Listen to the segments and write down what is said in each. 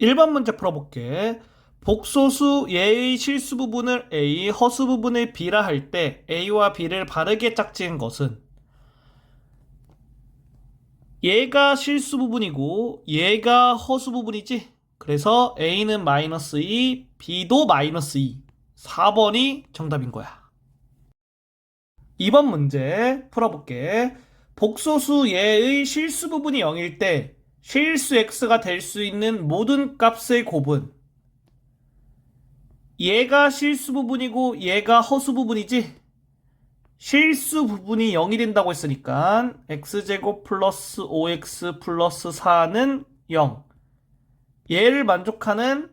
1번 문제 풀어볼게. 복소수 예의 실수 부분을 A, 허수 부분을 B라 할 때 A와 B를 바르게 짝지은 것은 얘가 실수 부분이고 얘가 허수 부분이지? 그래서 A는 마이너스 2, B도 마이너스 2. 4번이 정답인 거야. 2번 문제 풀어볼게. 복소수 예의 실수 부분이 0일 때 실수 x가 될 수 있는 모든 값의 곱은 얘가 실수 부분이고 얘가 허수 부분이지? 실수 부분이 0이 된다고 했으니까 x제곱 플러스 5x 플러스 4는 0. 얘를 만족하는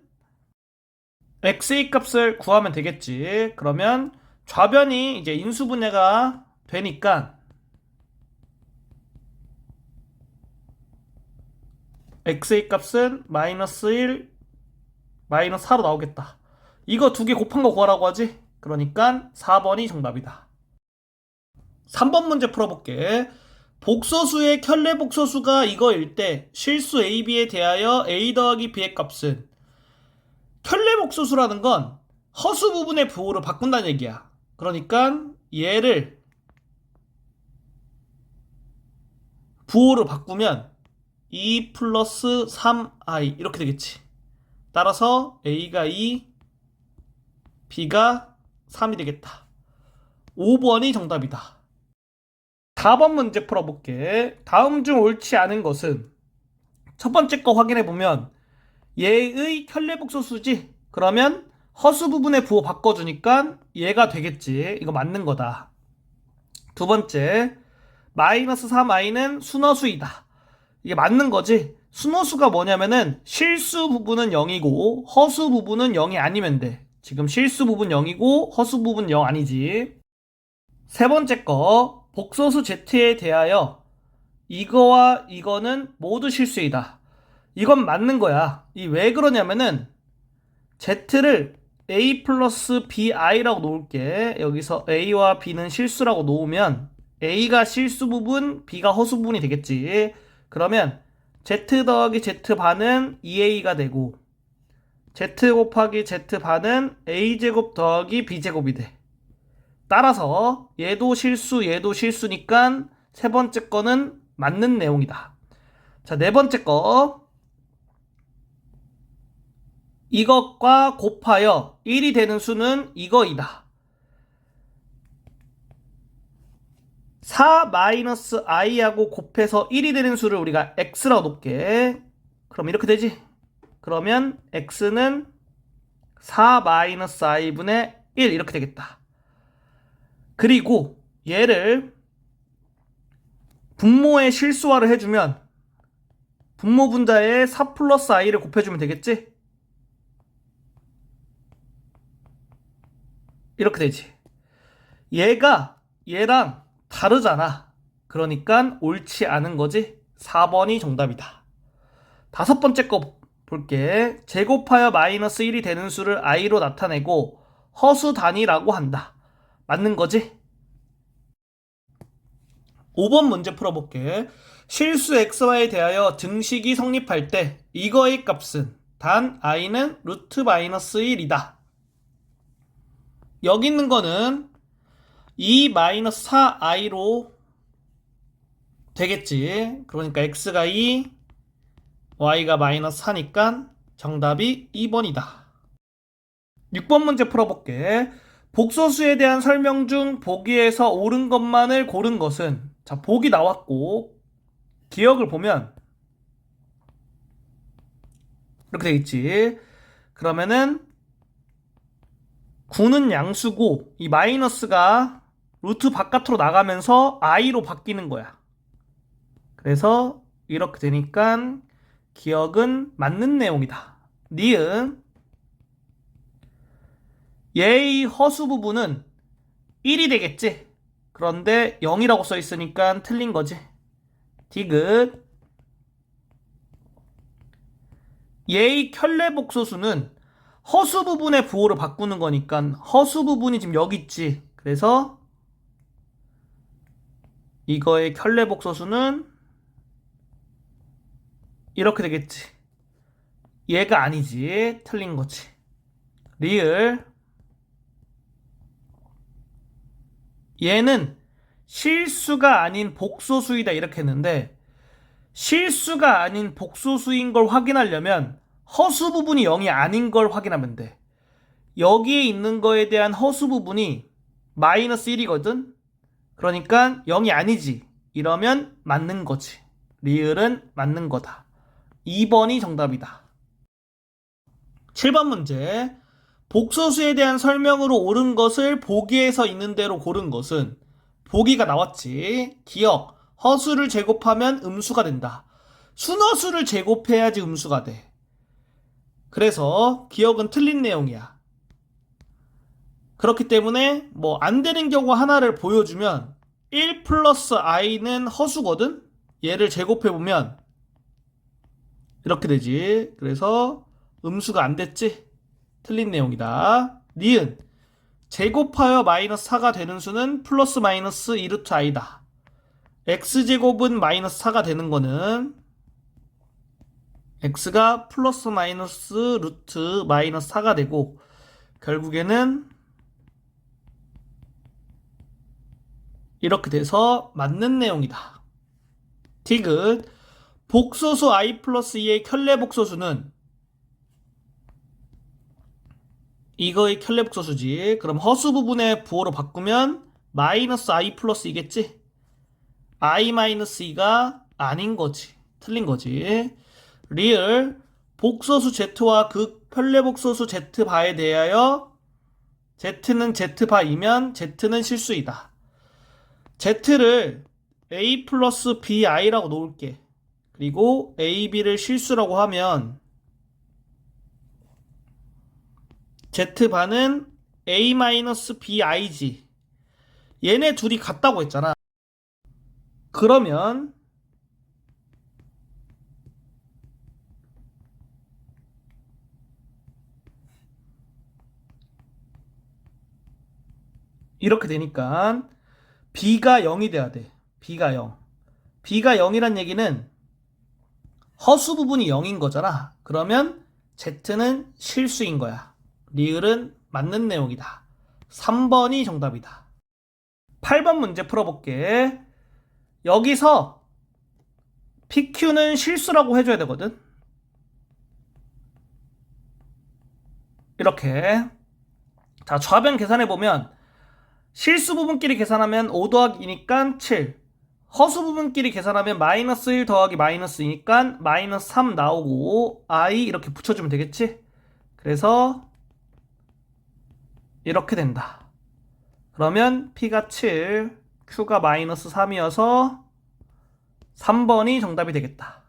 x의 값을 구하면 되겠지. 그러면 좌변이 이제 인수분해가 되니까 x의 값은 마이너스 1, 마이너스 4로 나오겠다. 이거 두 개 곱한 거 구하라고 하지? 그러니까 4번이 정답이다. 3번 문제 풀어볼게. 복소수의 켤레 복소수가 이거일 때 실수 AB에 대하여 A 더하기 B의 값은 켤레 복소수라는 건 허수 부분의 부호를 바꾼다는 얘기야. 그러니까 얘를 부호를 바꾸면 2 플러스 3i 이렇게 되겠지. 따라서 A가 2, B가 3이 되겠다. 5번이 정답이다. 4번 문제 풀어볼게. 다음 중 옳지 않은 것은 첫 번째 거 확인해보면 얘의 켤레복소수지? 그러면 허수 부분의 부호 바꿔주니까 얘가 되겠지. 이거 맞는 거다. 두 번째, 마이너스 3i는 순허수이다. 이게 맞는 거지? 순허수가 뭐냐면은 실수 부분은 0이고 허수 부분은 0이 아니면 돼. 지금 실수 부분 0이고 허수 부분 0 아니지. 세 번째 거, 복소수 z에 대하여 이거와 이거는 모두 실수이다. 이건 맞는 거야. 이 왜 그러냐면은 z를 a 플러스 bi라고 놓을게. 여기서 a와 b는 실수라고 놓으면 a가 실수 부분, b가 허수 부분이 되겠지. 그러면 z 더하기 z 반은 2a가 되고 z 곱하기 z 반은 a제곱 더하기 b제곱이 돼. 따라서 얘도 실수, 얘도 실수니까 세 번째 거는 맞는 내용이다. 자, 네 번째 거. 이것과 곱하여 1이 되는 수는 이거이다. 4-i하고 곱해서 1이 되는 수를 우리가 x라고 놓을게. 그럼 이렇게 되지? 그러면 x는 4-i분의 1 이렇게 되겠다. 그리고 얘를 분모의 실수화를 해주면 분모 분자에 4 플러스 i를 곱해주면 되겠지? 이렇게 되지. 얘가 얘랑 다르잖아. 그러니까 옳지 않은 거지. 4번이 정답이다. 다섯 번째 거 볼게. 제곱하여 마이너스 1이 되는 수를 i로 나타내고 허수 단위라고 한다. 맞는 거지? 5번 문제 풀어볼게. 실수 xy에 대하여 등식이 성립할 때 이거의 값은 단 i는 루트 마이너스 1이다. 여기 있는 거는 2 마이너스 4i로 되겠지. 그러니까 x가 2, y가 마이너스 4니까 정답이 2번이다. 6번 문제 풀어볼게. 복소수에 대한 설명 중 보기에서 옳은 것만을 고른 것은, 자, 보기 나왔고 기억을 보면 이렇게 되겠지. 그러면은 9는 양수고 이 마이너스가 루트 바깥으로 나가면서 i로 바뀌는 거야. 그래서 이렇게 되니까 기억은 맞는 내용이다. 니은 얘의 허수 부분은 1이 되겠지. 그런데 0이라고 써 있으니까 틀린 거지. 디귿 얘의 켤레 복소수는 허수 부분의 부호를 바꾸는 거니까 허수 부분이 지금 여기 있지. 그래서 이거의 켤레 복소수는 이렇게 되겠지. 얘가 아니지. 틀린 거지. 리을. 얘는 실수가 아닌 복소수이다 이렇게 했는데 실수가 아닌 복소수인 걸 확인하려면 허수 부분이 0이 아닌 걸 확인하면 돼. 여기에 있는 거에 대한 허수 부분이 마이너스 1이거든. 그러니까 0이 아니지. 이러면 맞는 거지. 리을은 맞는 거다. 2번이 정답이다. 7번 문제. 복소수에 대한 설명으로 옳은 것을 보기에서 있는 대로 고른 것은 보기가 나왔지. 기억. 허수를 제곱하면 음수가 된다. 순허수를 제곱해야지 음수가 돼. 그래서 기억은 틀린 내용이야. 그렇기 때문에 뭐 안 되는 경우 하나를 보여주면 1 플러스 i는 허수거든? 얘를 제곱해보면 이렇게 되지. 그래서 음수가 안 됐지? 틀린 내용이다. 니은 제곱하여 마이너스 4가 되는 수는 플러스 마이너스 2루트 i다. x제곱은 마이너스 4가 되는 거는 x가 플러스 마이너스 루트 마이너스 4가 되고 결국에는 이렇게 돼서 맞는 내용이다. 디귿 복소수 i 플러스 2의 켤레 복소수는 이거의 켤레 복소수지. 그럼 허수 부분의 부호로 바꾸면 마이너스 i 플러스 2겠지? i 마이너스 2가 아닌 거지. 틀린 거지. 리을 복소수 z와 극 켤레 복소수 z바에 대하여 z는 z바이면 z는 실수이다. z를 a 플러스 bi라고 놓을게. 그리고 ab를 실수라고 하면 z바는 a 마이너스 bi지. 얘네 둘이 같다고 했잖아. 그러면 이렇게 되니까 b가 0이 돼야 돼. b가 0. b가 0이란 얘기는 허수 부분이 0인 거잖아. 그러면 z는 실수인 거야. 리을은 맞는 내용이다. 3번이 정답이다. 8번 문제 풀어볼게. 여기서 PQ는 실수라고 해줘야 되거든. 이렇게. 자, 좌변 계산해보면 실수 부분끼리 계산하면 5 더하기 2니까 7. 허수 부분끼리 계산하면 마이너스 1 더하기 마이너스 2니까 마이너스 3 나오고 i 이렇게 붙여주면 되겠지? 그래서 이렇게 된다. 그러면 P가 7, Q가 마이너스 3이어서 3번이 정답이 되겠다.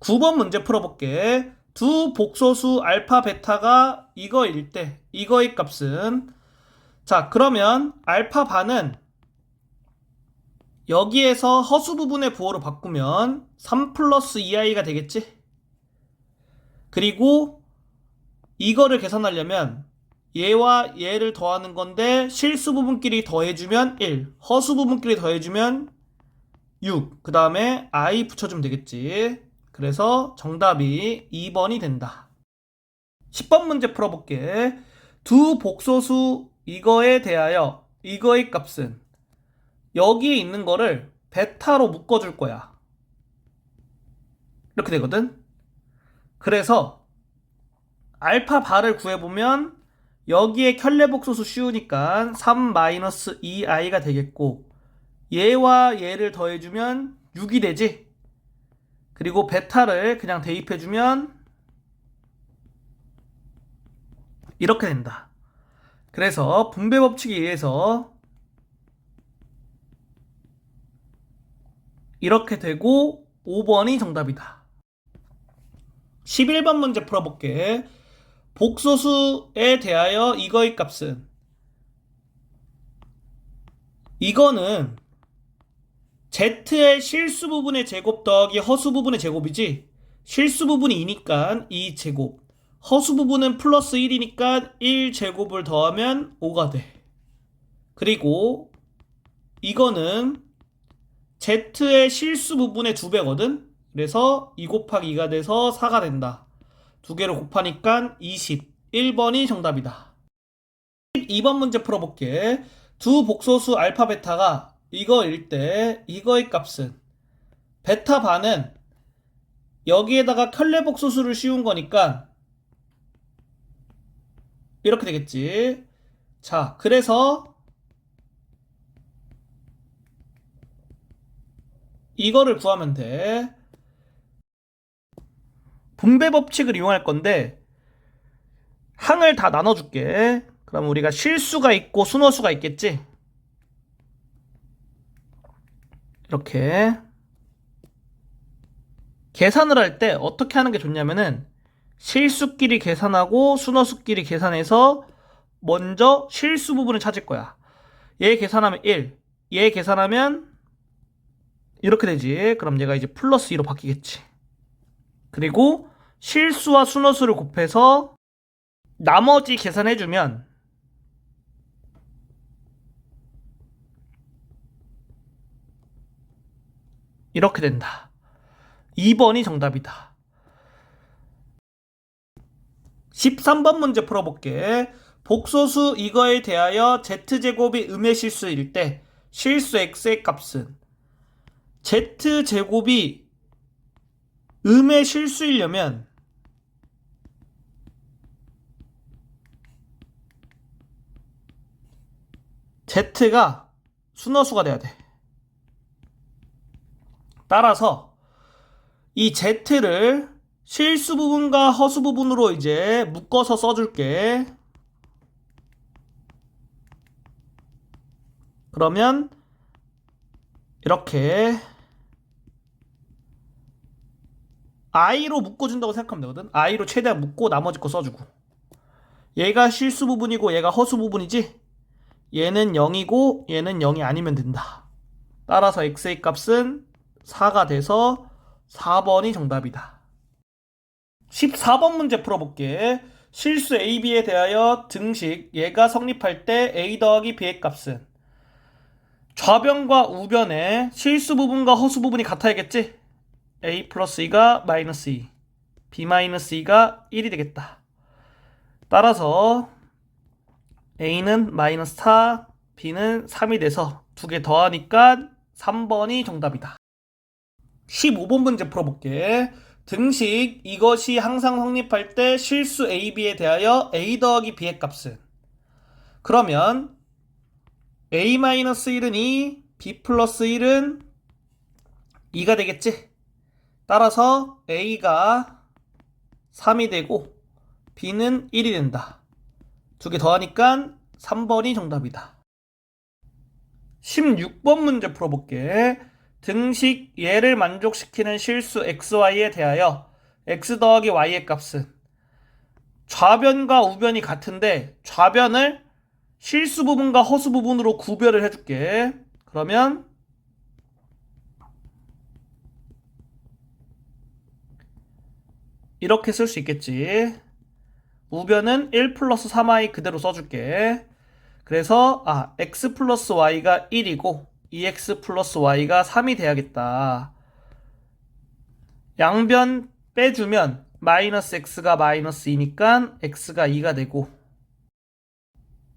9번 문제 풀어볼게. 두 복소수 알파 베타가 이거일 때 이거의 값은 자 그러면 알파 반은 여기에서 허수 부분의 부호로 바꾸면 3 플러스 2i가 되겠지? 그리고 이거를 계산하려면 얘와 얘를 더하는 건데 실수 부분끼리 더해주면 1, 허수 부분끼리 더해주면 6, 그 다음에 i 붙여주면 되겠지. 그래서 정답이 2번이 된다. 10번 문제 풀어볼게. 두 복소수 이거에 대하여 이거의 값은 여기에 있는 거를 베타로 묶어줄 거야. 이렇게 되거든. 그래서 알파 바를 구해보면 여기에 켤레 복소수 씌우니까 3-2i가 되겠고 얘와 얘를 더해주면 6이 되지. 그리고 베타를 그냥 대입해주면 이렇게 된다. 그래서 분배 법칙에 의해서 이렇게 되고 5번이 정답이다. 11번 문제 풀어볼게. 복소수에 대하여 이거의 값은 이거는 z의 실수 부분의 제곱 더하기 허수 부분의 제곱이지 실수 부분이 2니까 2제곱 허수 부분은 플러스 1이니까 1제곱을 더하면 5가 돼. 그리고 이거는 z의 실수 부분의 2배거든. 그래서 2 곱하기 2가 돼서 4가 된다. 두 개를 곱하니까 20. 1번이 정답이다. 12번 문제 풀어볼게. 두 복소수 알파 베타가 이거일 때 이거의 값은 베타 반은 여기에다가 켤레 복소수를 씌운 거니까 이렇게 되겠지. 자, 그래서 이거를 구하면 돼. 분배 법칙을 이용할 건데 항을 다 나눠줄게. 그럼 우리가 실수가 있고 순허수가 있겠지? 이렇게 계산을 할 때 어떻게 하는 게 좋냐면은 실수끼리 계산하고 순허수끼리 계산해서 먼저 실수 부분을 찾을 거야. 얘 계산하면 1, 얘 계산하면 이렇게 되지. 그럼 얘가 이제 플러스 2로 바뀌겠지. 그리고 실수와 순허수를 곱해서 나머지 계산해주면 이렇게 된다. 2번이 정답이다. 13번 문제 풀어볼게. 복소수 이거에 대하여 z제곱이 음의 실수일 때 실수 x의 값은 z제곱이 음의 실수이려면 z가 순허수가 돼야 돼. 따라서 이 z를 실수 부분과 허수 부분으로 이제 묶어서 써줄게. 그러면 이렇게 i로 묶어준다고 생각하면 되거든. i로 최대한 묶고 나머지 거 써주고. 얘가 실수 부분이고 얘가 허수 부분이지. 얘는 0이고 얘는 0이 아니면 된다. 따라서 x의 값은 4가 돼서 4번이 정답이다. 14번 문제 풀어볼게. 실수 AB에 대하여 등식 얘가 성립할 때 A 더하기 B의 값은 좌변과 우변의 실수 부분과 허수 부분이 같아야겠지? A 플러스 2가 마이너스 2, B 마이너스 2가 1이 되겠다. 따라서 A는 마이너스 4, B는 3이 돼서 두 개 더하니까 3번이 정답이다. 15번 문제 풀어볼게. 등식 이것이 항상 성립할 때 실수 AB에 대하여 A 더하기 B의 값은 그러면 A-1은 2, B 플러스 1은 2가 되겠지? 따라서 A가 3이 되고 B는 1이 된다. 두 개 더하니까 3번이 정답이다. 16번 문제 풀어볼게. 등식 얘를 만족시키는 실수 xy에 대하여 x 더하기 y의 값은 좌변과 우변이 같은데 좌변을 실수 부분과 허수 부분으로 구별을 해줄게. 그러면 이렇게 쓸 수 있겠지. 우변은 1 플러스 3i 그대로 써줄게. 그래서 x 플러스 y가 1이고 2x 플러스 y가 3이 돼야겠다. 양변 빼주면 마이너스 x가 마이너스 2니까 x가 2가 되고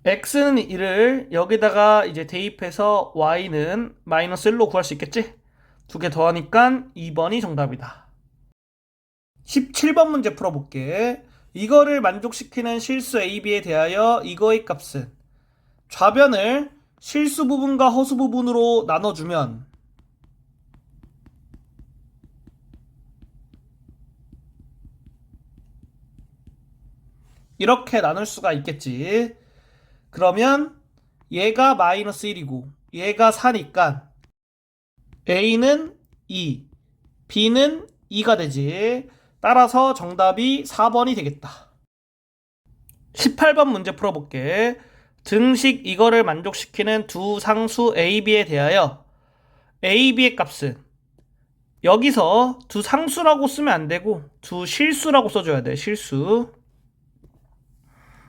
x는 1을 여기다가 이제 대입해서 y는 마이너스 1로 구할 수 있겠지? 두 개 더하니까 2번이 정답이다. 17번 문제 풀어볼게. 이거를 만족시키는 실수 AB에 대하여 이거의 값은 좌변을 실수 부분과 허수 부분으로 나눠주면 이렇게 나눌 수가 있겠지. 그러면 얘가 마이너스 1이고 얘가 4니까 A는 2, B는 2가 되지. 따라서 정답이 4번이 되겠다. 18번 문제 풀어볼게. 등식 이거를 만족시키는 두 상수 A, B에 대하여 A, B의 값은 여기서 두 상수라고 쓰면 안 되고 두 실수라고 써줘야 돼. 실수.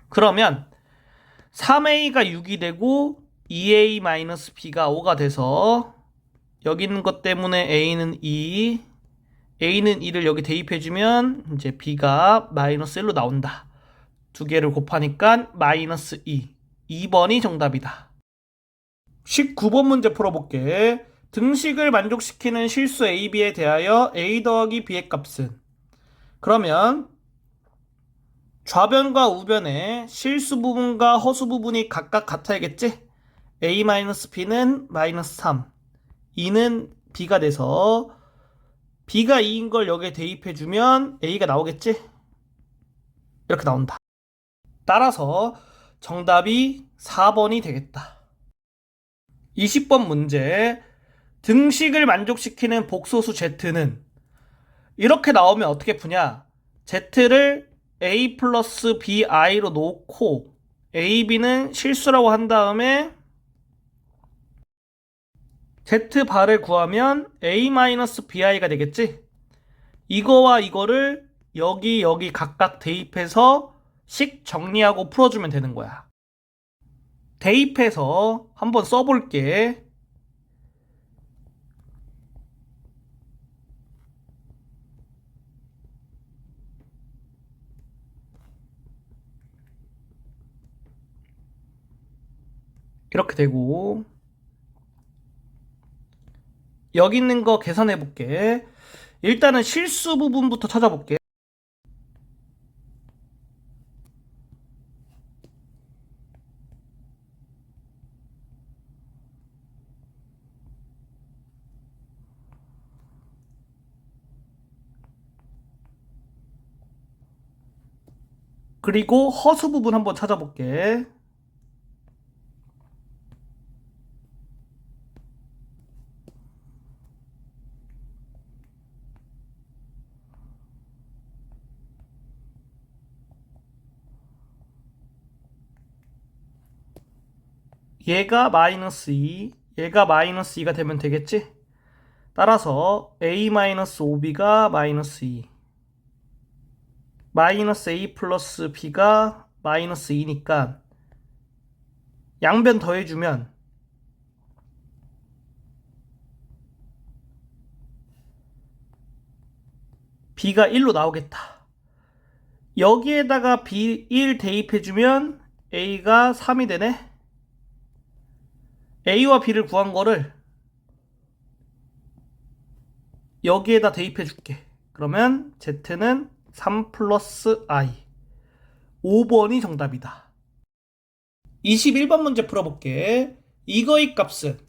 그러면 3A가 6이 되고 2A-B가 5가 돼서 여기 있는 것 때문에 A는 2, A는 2를 여기 대입해주면 이제 B가 마이너스 1로 나온다. 두 개를 곱하니까 마이너스 2. 2번이 정답이다. 19번 문제 풀어볼게. 등식을 만족시키는 실수 A, B에 대하여 A 더하기 B의 값은? 그러면 좌변과 우변의 실수 부분과 허수 부분이 각각 같아야겠지? A-B는 마이너스 3, 2는 B가 돼서 B가 2인 걸 여기에 대입해주면 A가 나오겠지? 이렇게 나온다. 따라서 정답이 4번이 되겠다. 20번 문제. 등식을 만족시키는 복소수 Z는 이렇게 나오면 어떻게 푸냐? Z를 A 플러스 BI로 놓고 AB는 실수라고 한 다음에 Z바를 구하면 A-BI가 되겠지? 이거와 이거를 여기 각각 대입해서 식 정리하고 풀어주면 되는 거야. 대입해서 한번 써볼게. 이렇게 되고 여기 있는 거 계산해 볼게. 일단은 실수 부분부터 찾아볼게. 그리고 허수 부분 한번 찾아볼게. 얘가 마이너스 2, 얘가 마이너스 2가 되면 되겠지? 따라서 A-OB가 마이너스 2, 마이너스 A 플러스 B가 마이너스 2니까 양변 더해주면 B가 1로 나오겠다. 여기에다가 B1 대입해주면 A가 3이 되네. A와 B를 구한 거를 여기에다 대입해줄게. 그러면 Z는 3 플러스 I. 5번이 정답이다. 21번 문제 풀어볼게. 이거의 값은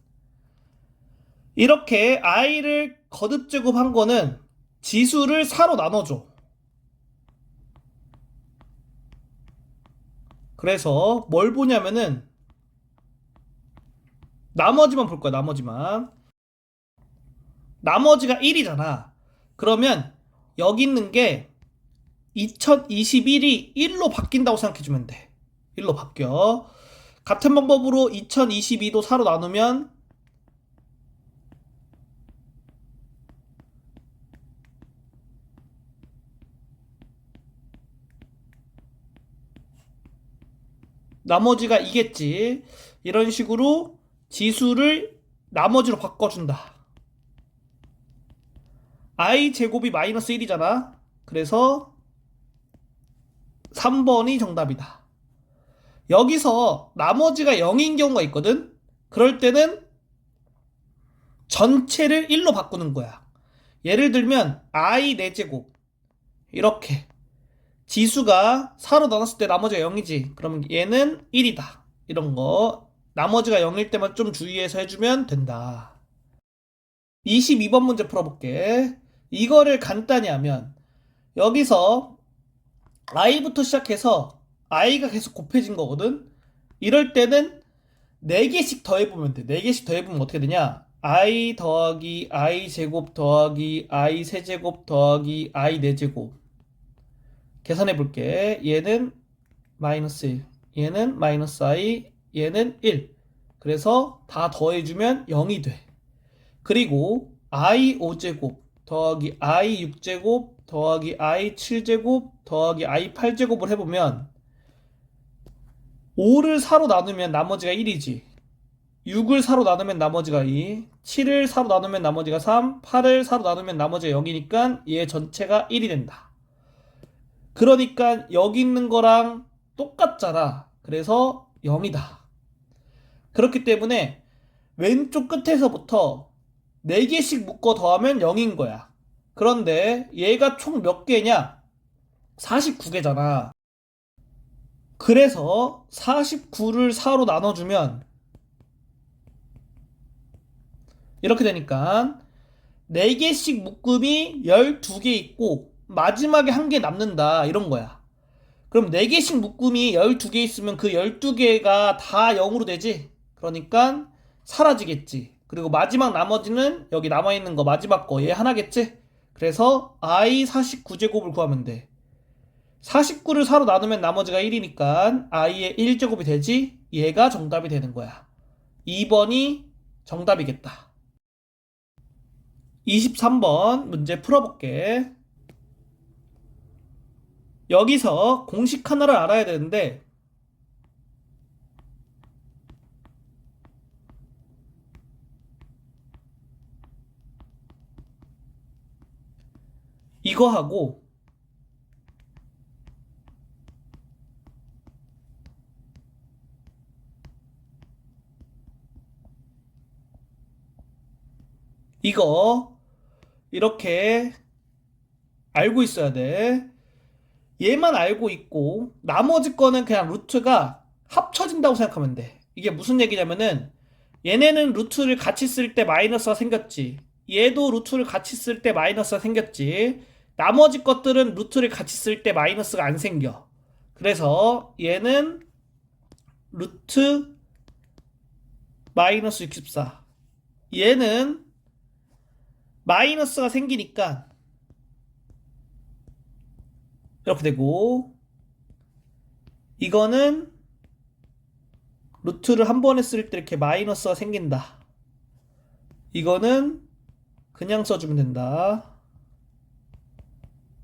이렇게 I를 거듭 제곱한 거는 지수를 4로 나눠줘. 그래서 뭘 보냐면은 나머지만 볼 거야. 나머지가 1이잖아. 그러면 여기 있는 게 2021이 1로 바뀐다고 생각해주면 돼. 1로 바뀌어. 같은 방법으로 2022도 4로 나누면 나머지가 이겠지. 이런 식으로 지수를 나머지로 바꿔준다. I 제곱이 마이너스 1이잖아. 그래서 3번이 정답이다. 여기서 나머지가 0인 경우가 있거든. 그럴 때는 전체를 1로 바꾸는 거야. 예를 들면 I 4제곱 이렇게 지수가 4로 나눴을 때 나머지가 0이지. 그럼 얘는 1이다. 이런 거 나머지가 0일 때만 좀 주의해서 해주면 된다. 22번 문제 풀어볼게. 이거를 간단히 하면 여기서 i부터 시작해서 i가 계속 곱해진 거거든. 이럴 때는 4개씩 더해보면 돼. 4개씩 더해보면 어떻게 되냐? i 더하기 i 제곱 더하기 i 세제곱 더하기 i 4제곱 계산해 볼게. 얘는 마이너스 1, 얘는 마이너스 i, 얘는 1. 그래서 다 더해주면 0이 돼. 그리고 i 5제곱 더하기 i 6제곱 더하기 i 7제곱 더하기 i 8제곱을 해보면 5를 4로 나누면 나머지가 1이지. 6을 4로 나누면 나머지가 2, 7을 4로 나누면 나머지가 3, 8을 4로 나누면 나머지가 0이니까 얘 전체가 1이 된다. 그러니까 여기 있는 거랑 똑같잖아. 그래서 0이다. 그렇기 때문에 왼쪽 끝에서부터 4개씩 묶어 더하면 0인 거야. 그런데 얘가 총 몇 개냐? 49개잖아. 그래서 49를 4로 나눠주면 이렇게 되니까 4개씩 묶음이 12개 있고 마지막에 1개 남는다 이런 거야. 그럼 4개씩 묶음이 12개 있으면 그 12개가 다 0으로 되지? 그러니까 사라지겠지. 그리고 마지막 나머지는 여기 남아있는 거 마지막 거 얘 하나겠지? 그래서 i 49제곱을 구하면 돼. 49를 4로 나누면 나머지가 1이니까 i의 1제곱이 되지? 얘가 정답이 되는 거야. 2번이 정답이겠다. 23번 문제 풀어볼게. 여기서 공식 하나를 알아야 되는데 이거하고 이거 이렇게 알고 있어야 돼. 얘만 알고 있고 나머지 거는 그냥 루트가 합쳐진다고 생각하면 돼. 이게 무슨 얘기냐면은 얘네는 루트를 같이 쓸 때 마이너스가 생겼지. 얘도 루트를 같이 쓸 때 마이너스가 생겼지. 나머지 것들은 루트를 같이 쓸 때 마이너스가 안 생겨. 그래서 얘는 루트 마이너스 64. 얘는 마이너스가 생기니까 이렇게 되고 이거는 루트를 한 번에 쓸 때 이렇게 마이너스가 생긴다. 이거는 그냥 써주면 된다.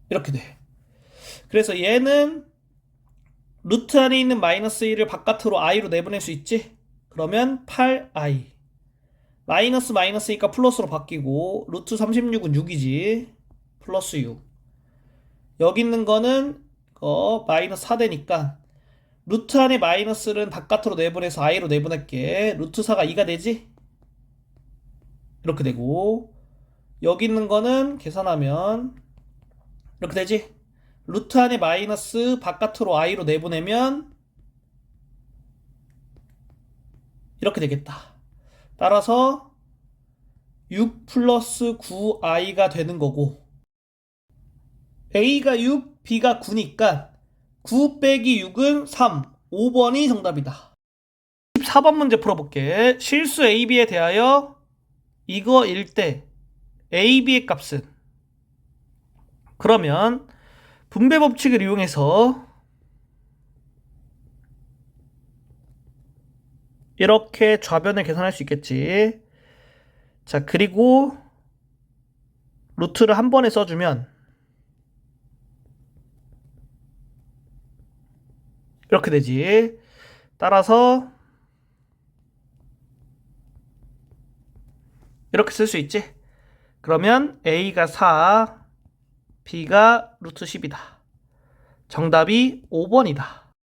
이렇게 돼. 그래서 얘는 루트 안에 있는 마이너스 1을 바깥으로 i로 내보낼 수 있지? 그러면 8i 마이너스 마이너스니까 플러스로 바뀌고 루트 36은 6이지. 플러스 6 여기 있는 거는 마이너스 4되니까 루트 안에 마이너스는 바깥으로 내보내서 i로 내보낼게. 루트 4가 2가 되지? 이렇게 되고 여기 있는 거는 계산하면 이렇게 되지? 루트 안에 마이너스 바깥으로 i로 내보내면 이렇게 되겠다. 따라서 6 플러스 9i가 되는 거고 a가 6, b가 9니까 9 빼기 6은 3, 5번이 정답이다. 14번 문제 풀어볼게. 실수 ab에 대하여 이거일 때 ab의 값은 그러면 분배 법칙을 이용해서 이렇게 좌변을 계산할 수 있겠지. 자, 그리고 루트를 한 번에 써주면 이렇게 되지. 따라서 이렇게 쓸 수 있지. 그러면 a가 4, b가 루트 10이다. 정답이 5번이다.